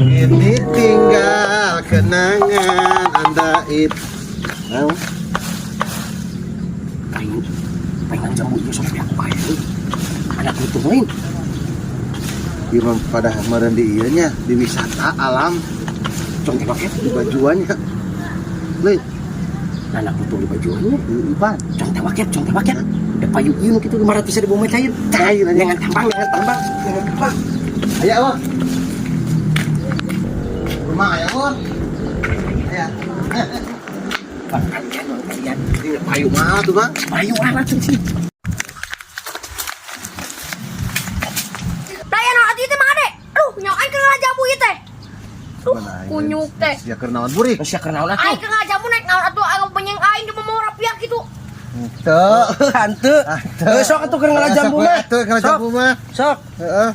Ini tinggal kenangan Anda itu. Pengen jamu itu sampai aku kaya. Anak itu main. Imam pada kemarin di ianya di wisata alam. Contoh paket Di bajuannya. Lihat. anak itu di bajuannya. Ipan. Contoh paket. Ada payung gitu 500.000 meter cair. Cair aja. Jangan tambang. Ayo, Awal. Rumah ayo, Awal. Ayo. Bahkan kalian Ini payung mana tuh, Bang? payung anak tuh sih. Daya no ati teh mah deh. Aduh, nyawa aing keur ngajamu ieu teh. Duh, kunyuk teh. Ya kernawan burik. Masih kenal aku. Aing keur ngajamu naik naon atuh anu penyeng aing di mau rapiak gitu. Tuh. Hante. Sok atuh keur ngalajamu mah. Tuh, ngalajamu mah. Sok. Heeh.